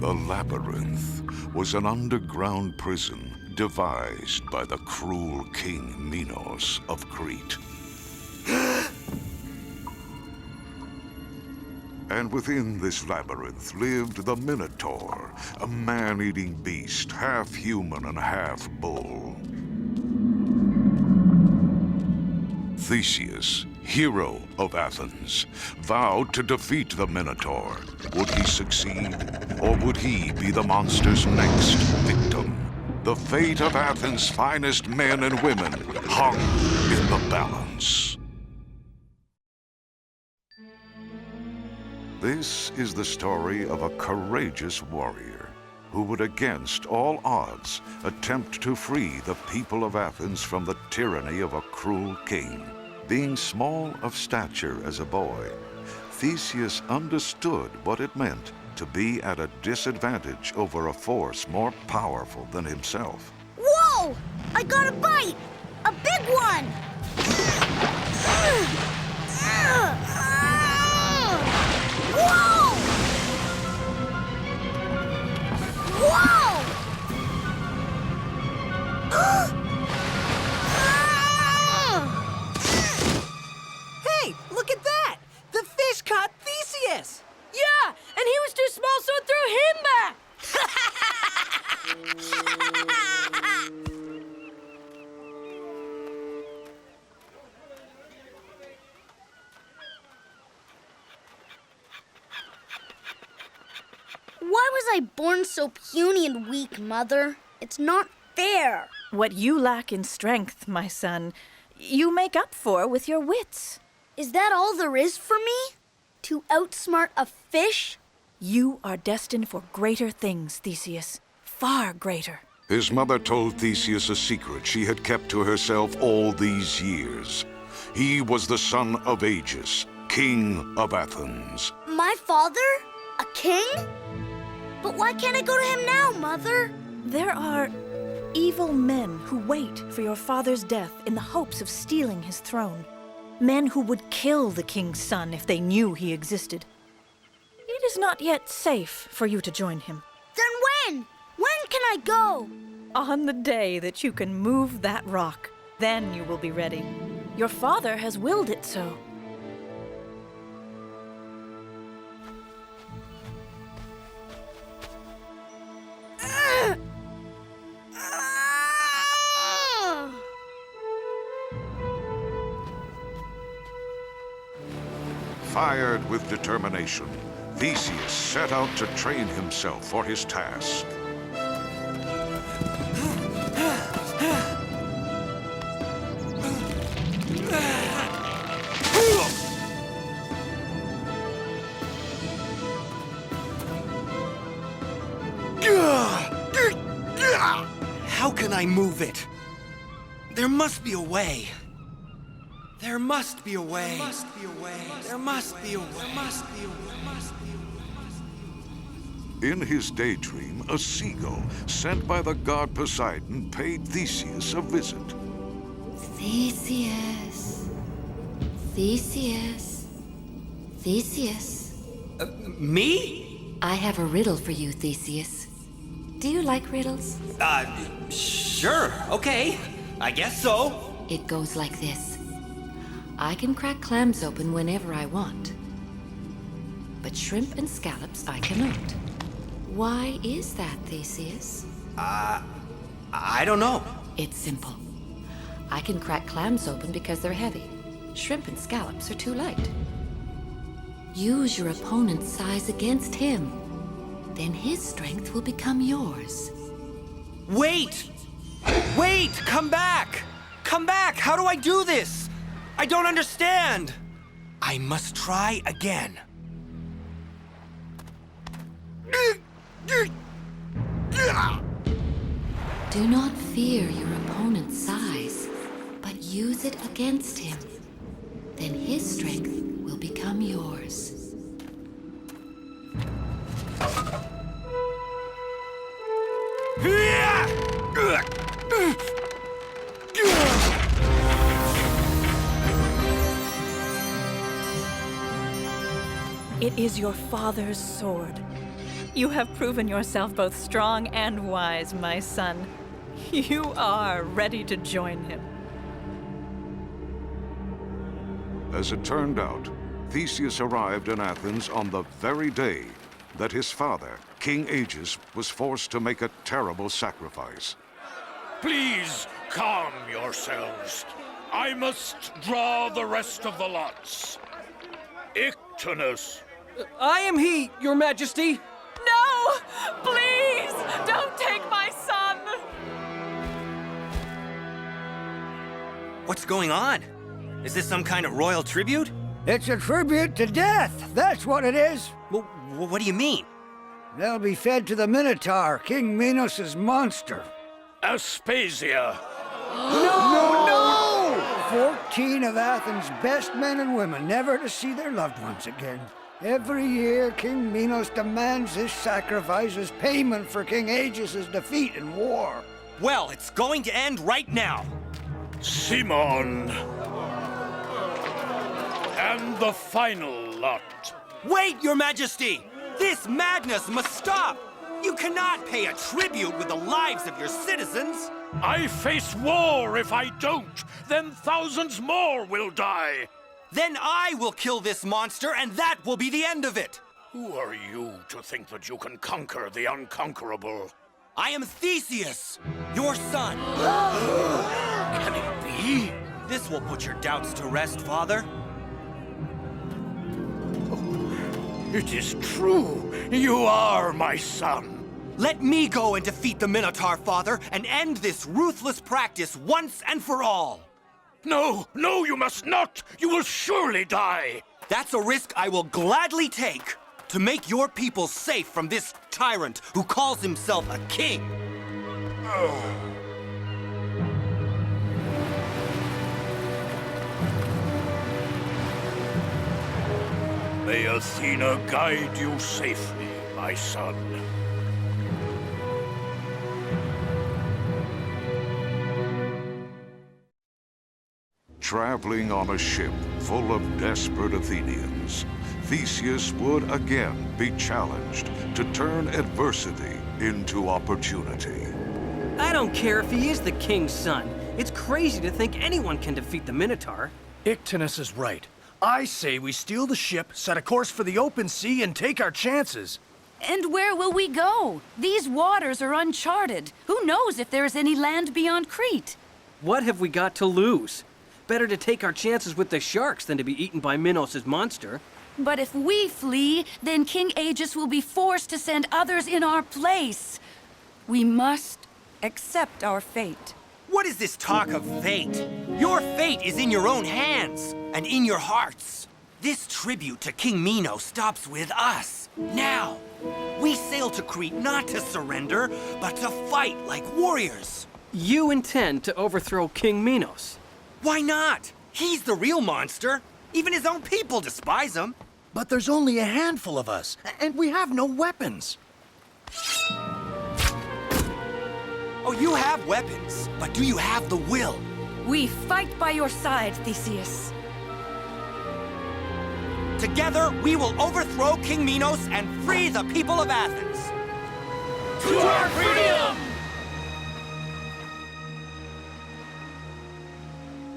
The labyrinth was an underground prison devised by the cruel King Minos of Crete. And within this labyrinth lived the Minotaur, a man-eating beast, half human and half bull. Theseus, hero of Athens, vowed to defeat the Minotaur. Would he succeed, or would he be the monster's next victim? The fate of Athens' finest men and women hung in the balance. This is the story of a courageous warrior who would, against all odds, attempt to free the people of Athens from the tyranny of a cruel king. Being small of stature as a boy, Theseus understood what it meant to be at a disadvantage over a force more powerful than himself. Whoa! I got a bite! A big one! Whoa! Whoa! Hey, look at that! The fish caught Theseus! Yeah, and he was too small, so it threw him back! Why was I born so puny and weak, Mother? It's not fair. What you lack in strength, my son, you make up for with your wits. Is that all there is for me? To outsmart a fish? You are destined for greater things, Theseus. Far greater. His mother told Theseus a secret she had kept to herself all these years. He was the son of Aegis, King of Athens. My father? A king? But why can't I go to him now, Mother? There are evil men who wait for your father's death in the hopes of stealing his throne. Men who would kill the king's son if they knew he existed. It is not yet safe for you to join him. Then when? When can I go? On the day that you can move that rock, then you will be ready. Your father has willed it so. Fired with determination, Theseus set out to train himself for his task. How can I move it? There must be a way. There must be a way. There must be a way. There must be a way. There must be a way. In his daydream, a seagull sent by the god Poseidon paid Theseus a visit. Theseus. Theseus. Theseus. Me? I have a riddle for you, Theseus. Do you like riddles? Sure. Okay. I guess so. It goes like this. I can crack clams open whenever I want. But shrimp and scallops I cannot. Why is that, Theseus? I don't know. It's simple. I can crack clams open because they're heavy. Shrimp and scallops are too light. Use your opponent's size against him. Then his strength will become yours. Wait! Wait! Come back! Come back! How do I do this? I don't understand! I must try again. Do not fear your opponent's size, but use it against him. Then his strength will become yours. It is your father's sword. You have proven yourself both strong and wise, my son. You are ready to join him. As it turned out, Theseus arrived in Athens on the very day that his father, King Aegeus, was forced to make a terrible sacrifice. Please calm yourselves. I must draw the rest of the lots. Ictinus. I am he, Your Majesty. No! Please! Don't take my son! What's going on? Is this some kind of royal tribute? It's a tribute to death, that's what it is. Well, what do you mean? They'll be fed to the Minotaur, King Minos' monster. Aspasia. No! 14 of Athens' best men and women never to see their loved ones again. Every year, King Minos demands this sacrifice as payment for King Aegeus' defeat in war. Well, it's going to end right now. Simon. And the final lot. Wait, Your Majesty! This madness must stop! You cannot pay a tribute with the lives of your citizens! I face war if I don't. Then thousands more will die. Then I will kill this monster, and that will be the end of it! Who are you to think that you can conquer the unconquerable? I am Theseus, your son. Can it be? This will put your doubts to rest, Father. It is true. You are my son. Let me go and defeat the Minotaur, Father, and end this ruthless practice once and for all. No, no, you must not! You will surely die! That's a risk I will gladly take to make your people safe from this tyrant who calls himself a king. May Athena guide you safely, my son. Traveling on a ship full of desperate Athenians, Theseus would again be challenged to turn adversity into opportunity. I don't care if he is the king's son. It's crazy to think anyone can defeat the Minotaur. Ictinus is right. I say we steal the ship, set a course for the open sea, and take our chances. And where will we go? These waters are uncharted. Who knows if there is any land beyond Crete? What have we got to lose? Better to take our chances with the sharks than to be eaten by Minos' monster. But if we flee, then King Aegeus will be forced to send others in our place. We must accept our fate. What is this talk of fate? Your fate is in your own hands and in your hearts. This tribute to King Minos stops with us. Now, we sail to Crete not to surrender, but to fight like warriors. You intend to overthrow King Minos. Why not? He's the real monster. Even his own people despise him. But there's only a handful of us, and we have no weapons. Oh, you have weapons, but do you have the will? We fight by your side, Theseus. Together, we will overthrow King Minos and free the people of Athens. To our freedom!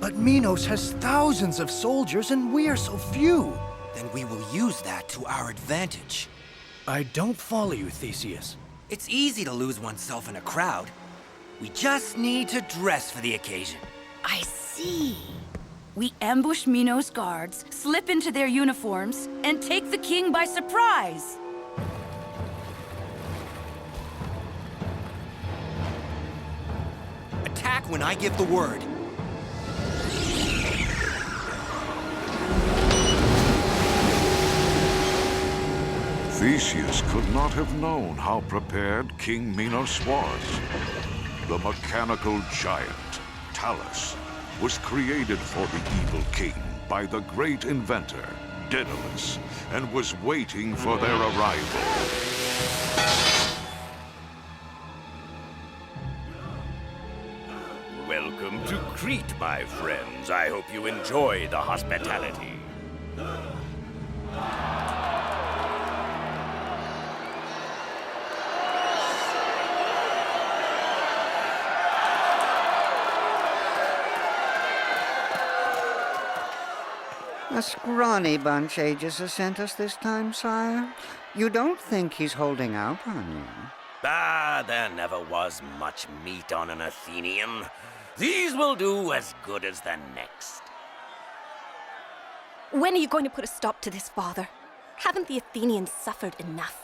But Minos has thousands of soldiers, and we are so few. Then we will use that to our advantage. I don't follow you, Theseus. It's easy to lose oneself in a crowd. We just need to dress for the occasion. I see. We ambush Minos' guards, slip into their uniforms, and take the king by surprise. Attack when I give the word. Theseus could not have known how prepared King Minos was. The mechanical giant, Talus, was created for the evil king by the great inventor, Daedalus, and was waiting for their arrival. Welcome to Crete, my friends. I hope you enjoy the hospitality. A scrawny bunch Aegis has sent us this time, sire. You don't think he's holding out on you? Ah, there never was much meat on an Athenian. These will do as good as the next. When are you going to put a stop to this, Father? Haven't the Athenians suffered enough?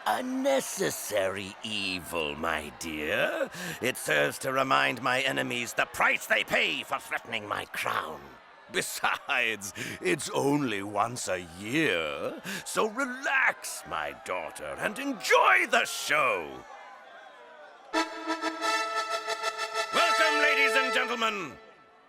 A necessary evil, my dear. It serves to remind my enemies the price they pay for threatening my crown. Besides, it's only once a year, so relax, my daughter, and enjoy the show. Welcome, ladies and gentlemen.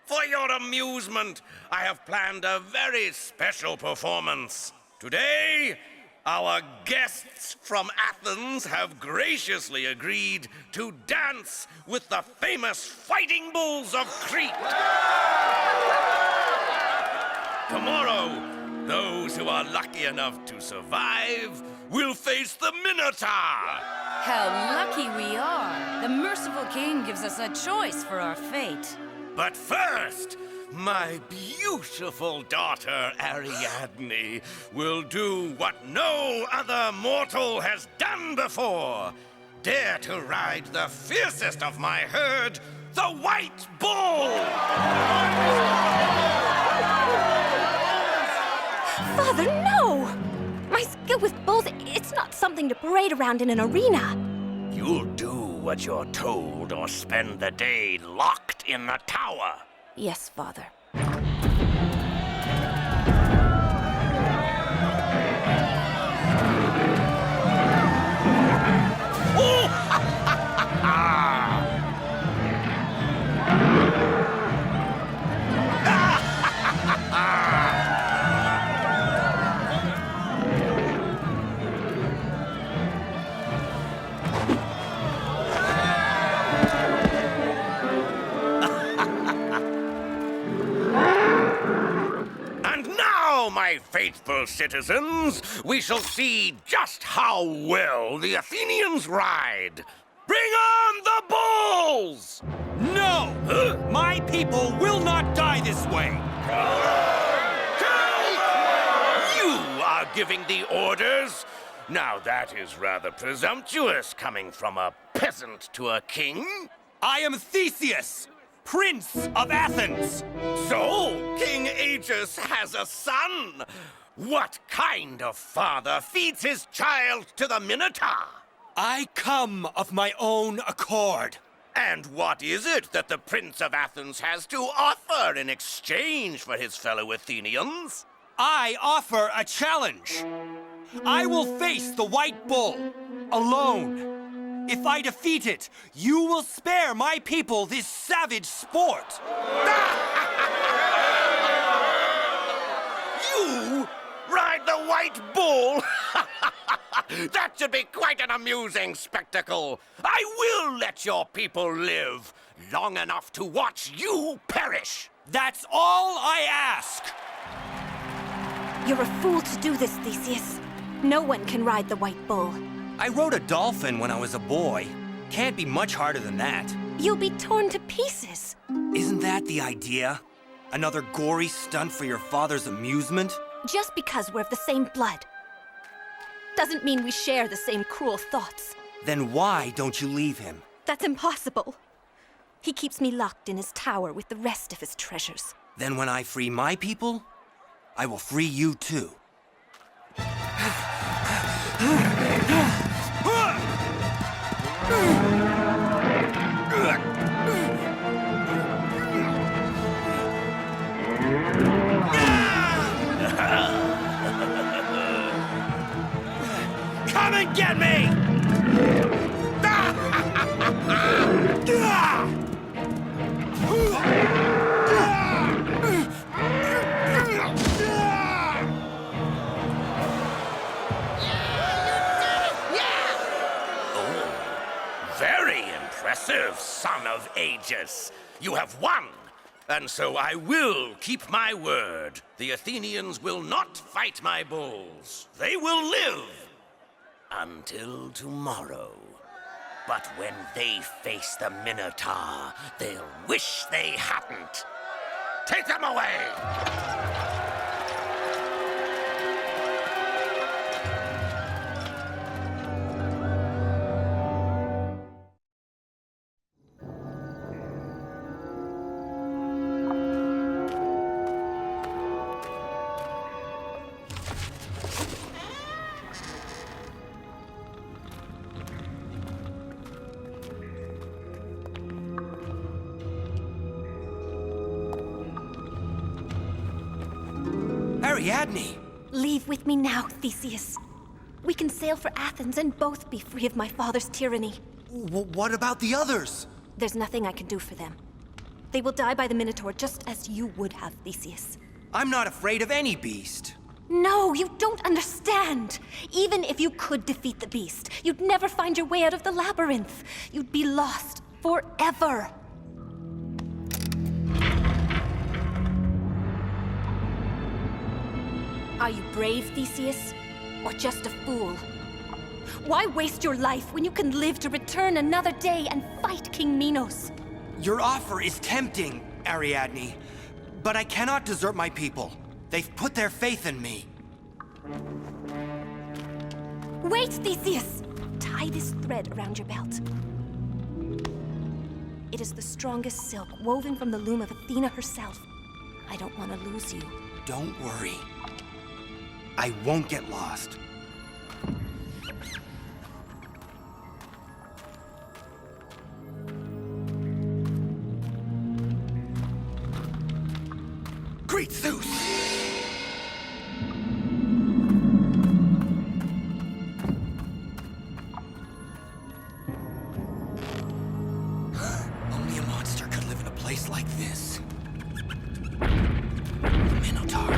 For your amusement, I have planned a very special performance. Today, our guests from Athens have graciously agreed to dance with the famous fighting bulls of Crete. Tomorrow, those who are lucky enough to survive will face the Minotaur. How lucky we are. The merciful king gives us a choice for our fate. But first, my beautiful daughter Ariadne will do what no other mortal has done before. Dare to ride the fiercest of my herd, the White Bull! Father, no! My skill with bulls, it's not something to parade around in an arena. You'll do what you're told or spend the day locked in the tower. Yes, Father. My faithful citizens, we shall see just how well the Athenians ride. Bring on the bulls! No! My people will not die this way! You are giving the orders? Now that is rather presumptuous coming from a peasant to a king. I am Theseus, Prince of Athens! So, King Aegis has a son! What kind of father feeds his child to the Minotaur? I come of my own accord. And what is it that the Prince of Athens has to offer in exchange for his fellow Athenians? I offer a challenge. I will face the White Bull, alone. If I defeat it, you will spare my people this savage sport. You ride the White Bull? That should be quite an amusing spectacle. I will let your people live long enough to watch you perish. That's all I ask. You're a fool to do this, Theseus. No one can ride the White Bull. I rode a dolphin when I was a boy. Can't be much harder than that. You'll be torn to pieces. Isn't that the idea? Another gory stunt for your father's amusement? Just because we're of the same blood doesn't mean we share the same cruel thoughts. Then why don't you leave him? That's impossible. He keeps me locked in his tower with the rest of his treasures. Then when I free my people, I will free you too. Come and get me! Very impressive, son of Aegis. You have won, and so I will keep my word. The Athenians will not fight my bulls. They will live until tomorrow. But when they face the Minotaur, they'll wish they hadn't. Take them away! Ariadne! Leave with me now, Theseus. We can sail for Athens and both be free of my father's tyranny. What about the others? There's nothing I can do for them. They will die by the Minotaur just as you would have, Theseus. I'm not afraid of any beast. No, you don't understand. Even if you could defeat the beast, you'd never find your way out of the labyrinth. You'd be lost forever. Are you brave, Theseus? Or just a fool? Why waste your life when you can live to return another day and fight King Minos? Your offer is tempting, Ariadne. But I cannot desert my people. They've put their faith in me. Wait, Theseus! Tie this thread around your belt. It is the strongest silk woven from the loom of Athena herself. I don't want to lose you. Don't worry. I won't get lost. Great Zeus! Only a monster could live in a place like this. Minotaur.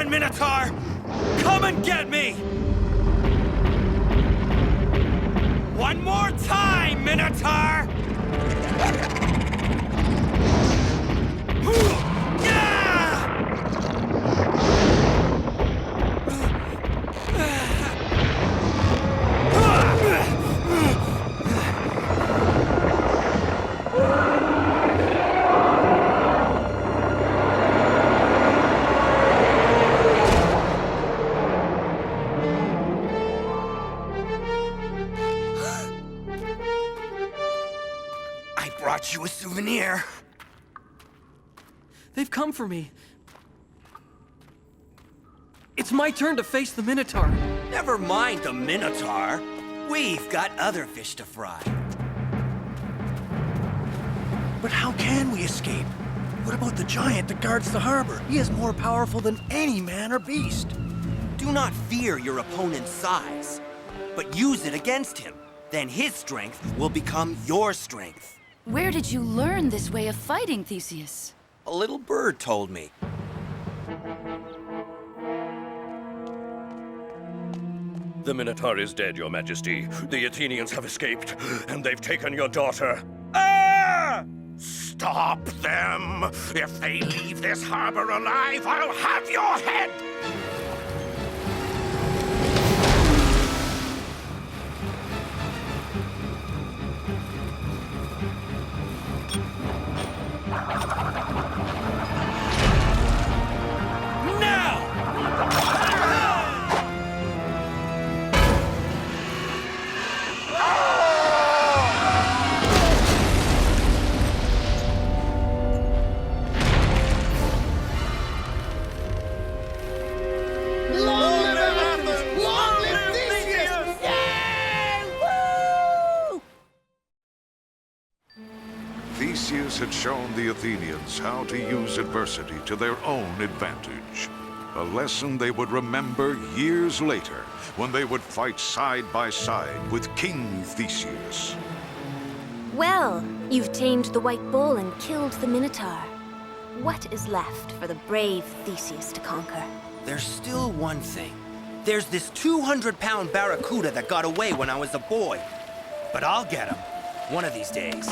Minotaur! Come and get me! One more time, Minotaur! Brought you a souvenir. They've come for me. It's my turn to face the Minotaur. Never mind the Minotaur. We've got other fish to fry. But how can we escape? What about the giant that guards the harbor? He is more powerful than any man or beast. Do not fear your opponent's size, but use it against him. Then his strength will become your strength. Where did you learn this way of fighting, Theseus? A little bird told me. The Minotaur is dead, Your Majesty. The Athenians have escaped, and they've taken your daughter. Ah! Stop them! If they leave this harbor alive, I'll have your head! Theseus had shown the Athenians how to use adversity to their own advantage. A lesson they would remember years later when they would fight side by side with King Theseus. Well, you've tamed the white bull and killed the Minotaur. What is left for the brave Theseus to conquer? There's still one thing. There's this 200-pound barracuda that got away when I was a boy. But I'll get him one of these days.